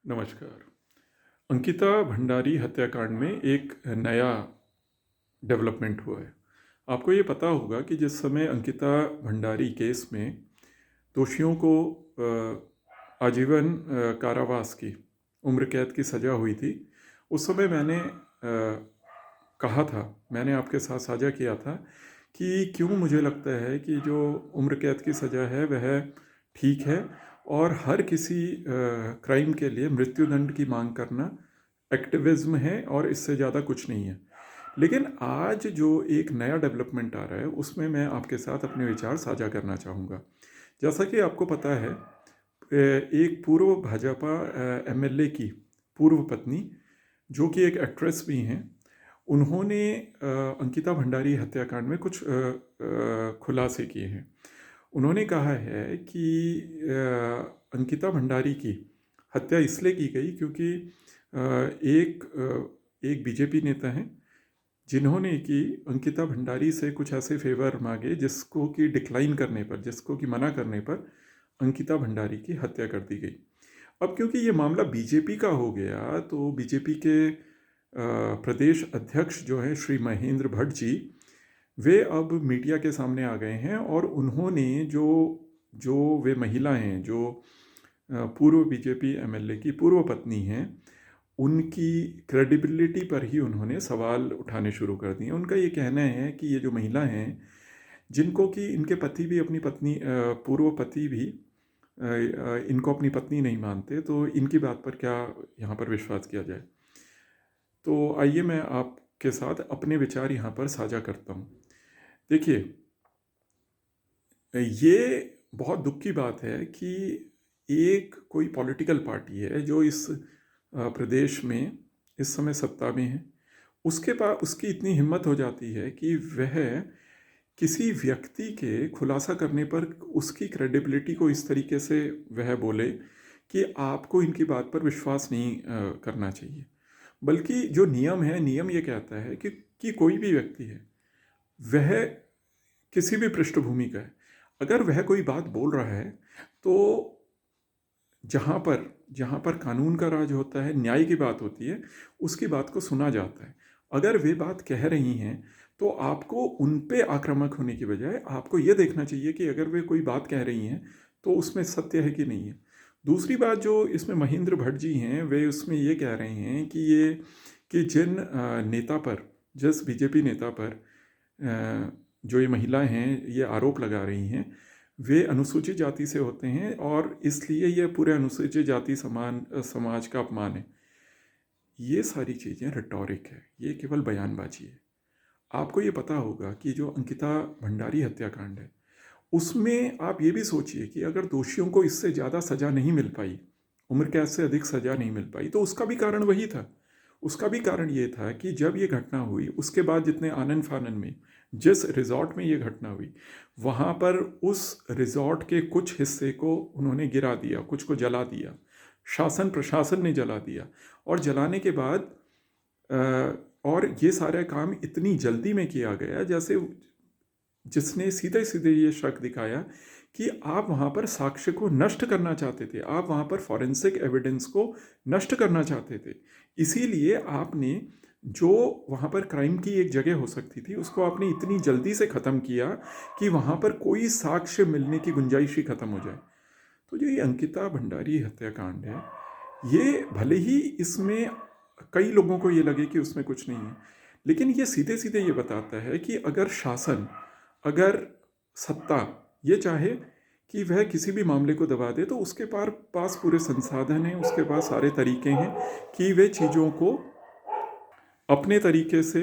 नमस्कार। अंकिता भंडारी हत्याकांड में एक नया डेवलपमेंट हुआ है। आपको ये पता होगा कि जिस समय अंकिता भंडारी केस में दोषियों को आजीवन कारावास की उम्र कैद की सज़ा हुई थी, उस समय कहा था, मैंने आपके साथ साझा किया था कि क्यों मुझे लगता है कि जो उम्र कैद की सज़ा है वह ठीक है और हर किसी क्राइम के लिए मृत्युदंड की मांग करना एक्टिविज्म है और इससे ज़्यादा कुछ नहीं है। लेकिन आज जो एक नया डेवलपमेंट आ रहा है उसमें मैं आपके साथ अपने विचार साझा करना चाहूँगा। जैसा कि आपको पता है, एक पूर्व भाजपा एमएलए की पूर्व पत्नी, जो कि एक एक्ट्रेस भी हैं, उन्होंने अंकिता भंडारी हत्याकांड में कुछ खुलासे किए हैं। उन्होंने कहा है कि अंकिता भंडारी की हत्या इसलिए की गई क्योंकि एक बीजेपी नेता हैं जिन्होंने कि अंकिता भंडारी से कुछ ऐसे फेवर मांगे जिसको कि डिक्लाइन करने पर, जिसको कि मना करने पर अंकिता भंडारी की हत्या कर दी गई। अब क्योंकि ये मामला बीजेपी का हो गया तो बीजेपी के प्रदेश अध्यक्ष जो हैं श्री महेंद्र भट्ट जी, वे अब मीडिया के सामने आ गए हैं और उन्होंने जो जो वे महिला हैं जो पूर्व बीजेपी एमएलए की पूर्व पत्नी हैं, उनकी क्रेडिबिलिटी पर ही उन्होंने सवाल उठाने शुरू कर दिए। उनका ये कहना है कि ये जो महिला हैं, जिनको कि इनके पति भी अपनी पत्नी पूर्व पति भी इनको अपनी पत्नी नहीं मानते, तो इनकी बात पर क्या यहाँ पर विश्वास किया जाए। तो आइए मैं आपके साथ अपने विचार यहाँ पर साझा करता हूँ। देखिए, ये बहुत दुख की बात है कि एक कोई पॉलिटिकल पार्टी है जो इस प्रदेश में इस समय सत्ता में है, उसके पास उसकी इतनी हिम्मत हो जाती है कि वह किसी व्यक्ति के खुलासा करने पर उसकी क्रेडिबिलिटी को इस तरीके से वह बोले कि आपको इनकी बात पर विश्वास नहीं करना चाहिए। बल्कि जो नियम है, नियम ये कहता है कि कोई भी व्यक्ति है, वह किसी भी पृष्ठभूमि का है, अगर वह कोई बात बोल रहा है तो जहाँ पर कानून का राज होता है, न्याय की बात होती है, उसकी बात को सुना जाता है। अगर वे बात कह रही हैं तो आपको उन पे आक्रामक होने की बजाय आपको ये देखना चाहिए कि अगर वे कोई बात कह रही हैं तो उसमें सत्य है कि नहीं है। दूसरी बात जो इसमें महेंद्र भट्ट जी हैं, वे उसमें ये कह रहे हैं कि जिन नेता पर, जिस बीजेपी नेता पर जो ये महिलाएं हैं ये आरोप लगा रही हैं, वे अनुसूचित जाति से होते हैं और इसलिए ये पूरे अनुसूचित जाति समाज का अपमान है। ये सारी चीज़ें रिटॉरिक है, ये केवल बयानबाजी है। आपको ये पता होगा कि जो अंकिता भंडारी हत्याकांड है, उसमें आप ये भी सोचिए कि अगर दोषियों को इससे ज़्यादा सज़ा नहीं मिल पाई, उम्र कैद से अधिक सज़ा नहीं मिल पाई, तो उसका भी कारण वही था। उसका भी कारण ये था कि जब ये घटना हुई उसके बाद जितने आनन फानन में, जिस रिज़ॉर्ट में ये घटना हुई, वहाँ पर उस रिज़ॉर्ट के कुछ हिस्से को उन्होंने गिरा दिया, कुछ को जला दिया, शासन प्रशासन ने जला दिया। और जलाने के बाद और ये सारा काम इतनी जल्दी में किया गया जैसे जिसने सीधे सीधे ये शक दिखाया कि आप वहाँ पर साक्ष्य को नष्ट करना चाहते थे, आप वहाँ पर फॉरेंसिक एविडेंस को नष्ट करना चाहते थे। इसीलिए आपने जो वहाँ पर क्राइम की एक जगह हो सकती थी उसको आपने इतनी जल्दी से ख़त्म किया कि वहाँ पर कोई साक्ष्य मिलने की गुंजाइश ही ख़त्म हो जाए। तो जो ये अंकिता भंडारी हत्याकांड है, ये भले ही इसमें कई लोगों को ये लगे कि उसमें कुछ नहीं है, लेकिन ये सीधे सीधे ये बताता है कि अगर शासन, अगर सत्ता ये चाहे कि वह किसी भी मामले को दबा दे, तो उसके पास पूरे संसाधन हैं, उसके पास सारे तरीके हैं कि वे चीज़ों को अपने तरीके से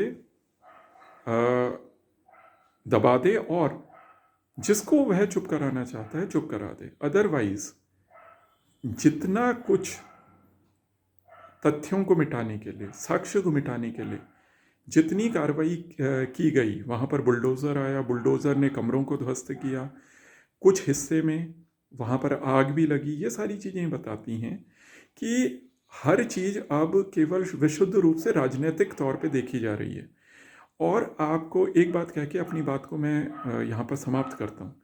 दबा दे और जिसको वह चुप कराना चाहता है चुप करा दे। अदरवाइज जितना कुछ तथ्यों को मिटाने के लिए, साक्ष्य को मिटाने के लिए जितनी कार्रवाई की गई, वहाँ पर बुलडोज़र आया, बुलडोज़र ने कमरों को ध्वस्त किया, कुछ हिस्से में वहाँ पर आग भी लगी, ये सारी चीज़ें बताती हैं कि हर चीज़ अब केवल विशुद्ध रूप से राजनीतिक तौर पे देखी जा रही है। और आपको एक बात कह के अपनी बात को मैं यहाँ पर समाप्त करता हूँ।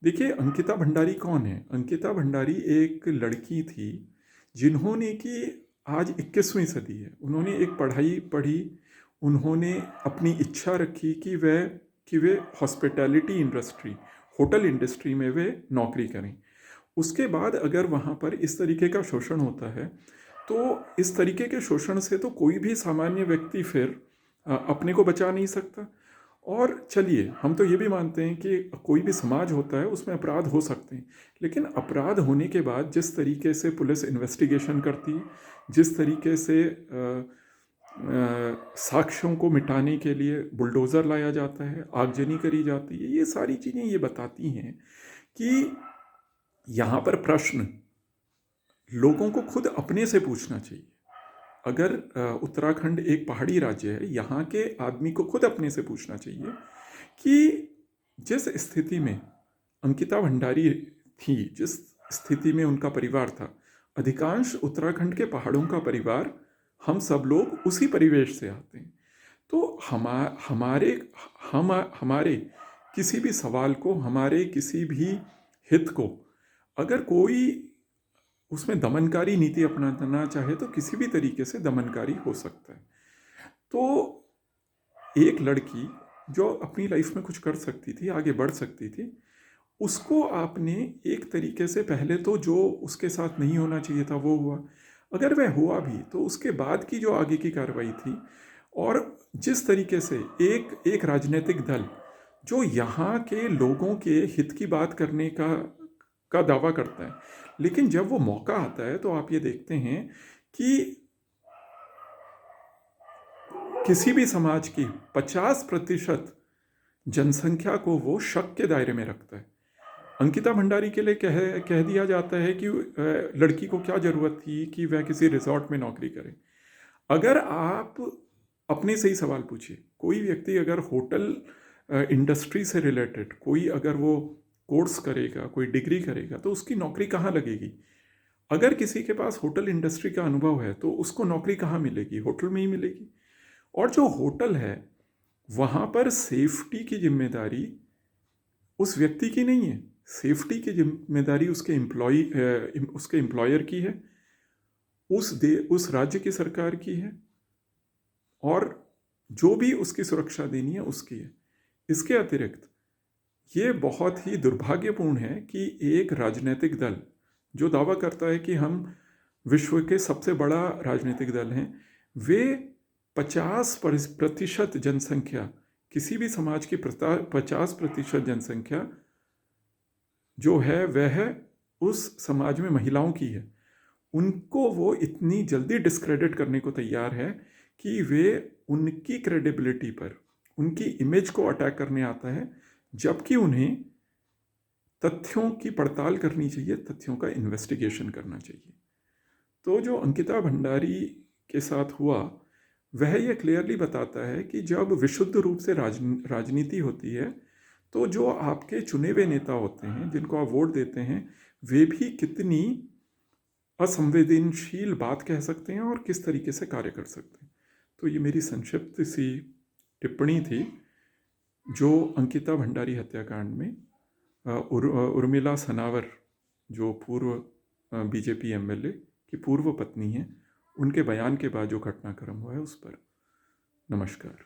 देखिए, अंकिता भंडारी कौन है? अंकिता भंडारी एक लड़की थी जिन्होंने कि आज 21वीं सदी है, उन्होंने एक पढ़ाई पढ़ी, उन्होंने अपनी इच्छा रखी कि वे हॉस्पिटैलिटी इंडस्ट्री, होटल इंडस्ट्री में वे नौकरी करें। उसके बाद अगर वहाँ पर इस तरीके का शोषण होता है, तो इस तरीके के शोषण से तो कोई भी सामान्य व्यक्ति फिर अपने को बचा नहीं सकता। और चलिए, हम तो ये भी मानते हैं कि कोई भी समाज होता है उसमें अपराध हो सकते हैं, लेकिन अपराध होने के बाद जिस तरीके से पुलिस इन्वेस्टिगेशन करती है, जिस तरीके से साक्ष्यों को मिटाने के लिए बुलडोज़र लाया जाता है, आगजनी करी जाती है, ये सारी चीज़ें ये बताती हैं कि यहाँ पर प्रश्न लोगों को खुद अपने से पूछना चाहिए। अगर उत्तराखंड एक पहाड़ी राज्य है, यहाँ के आदमी को खुद अपने से पूछना चाहिए कि जिस स्थिति में अंकिता भंडारी थी, जिस स्थिति में उनका परिवार था, अधिकांश उत्तराखंड के पहाड़ों का परिवार, हम सब लोग उसी परिवेश से आते हैं। तो हमारे किसी भी सवाल को, हमारे किसी भी हित को अगर कोई उसमें दमनकारी नीति अपनाना चाहे तो किसी भी तरीके से दमनकारी हो सकता है। तो एक लड़की जो अपनी लाइफ में कुछ कर सकती थी, आगे बढ़ सकती थी, उसको आपने एक तरीके से, पहले तो जो उसके साथ नहीं होना चाहिए था वो हुआ, अगर वह हुआ भी तो उसके बाद की जो आगे की कार्रवाई थी, और जिस तरीके से एक राजनीतिक दल जो यहाँ के लोगों के हित की बात करने का दावा करता है, लेकिन जब वो मौका आता है तो आप ये देखते हैं कि किसी भी समाज की 50% जनसंख्या को वो शक के दायरे में रखता है। अंकिता भंडारी के लिए कह दिया जाता है कि लड़की को क्या ज़रूरत थी कि वह किसी रिजॉर्ट में नौकरी करे। अगर आप अपने से ही सवाल पूछिए, कोई व्यक्ति अगर होटल इंडस्ट्री से रिलेटेड कोई अगर वो कोर्स करेगा, कोई डिग्री करेगा, तो उसकी नौकरी कहाँ लगेगी? अगर किसी के पास होटल इंडस्ट्री का अनुभव है तो उसको नौकरी कहाँ मिलेगी? होटल में ही मिलेगी। और जो होटल है वहाँ पर सेफ्टी की जिम्मेदारी उस व्यक्ति की नहीं है, सेफ्टी की जिम्मेदारी उसके एम्प्लॉयर की है, उस राज्य की सरकार की है, और जो भी उसकी सुरक्षा देनी है उसकी है। इसके अतिरिक्त ये बहुत ही दुर्भाग्यपूर्ण है कि एक राजनीतिक दल जो दावा करता है कि हम विश्व के सबसे बड़ा राजनीतिक दल हैं, वे 50% जनसंख्या, किसी भी समाज की 50% जनसंख्या जो है वह उस समाज में महिलाओं की है, उनको वो इतनी जल्दी डिस्क्रेडिट करने को तैयार है कि वे उनकी क्रेडिबिलिटी पर, उनकी इमेज को अटैक करने आता है, जबकि उन्हें तथ्यों की पड़ताल करनी चाहिए, तथ्यों का इन्वेस्टिगेशन करना चाहिए। तो जो अंकिता भंडारी के साथ हुआ वह ये क्लियरली बताता है कि जब विशुद्ध रूप से राजनीति होती है तो जो आपके चुने हुए नेता होते हैं, जिनको आप वोट देते हैं, वे भी कितनी असंवेदनशील बात कह सकते हैं और किस तरीके से कार्य कर सकते हैं। तो ये मेरी संक्षिप्त सी टिप्पणी थी जो अंकिता भंडारी हत्याकांड में उर्मिला सनावर, जो पूर्व बीजेपी एमएलए की पूर्व पत्नी है, उनके बयान के बाद जो घटनाक्रम हुआ है उस पर। नमस्कार।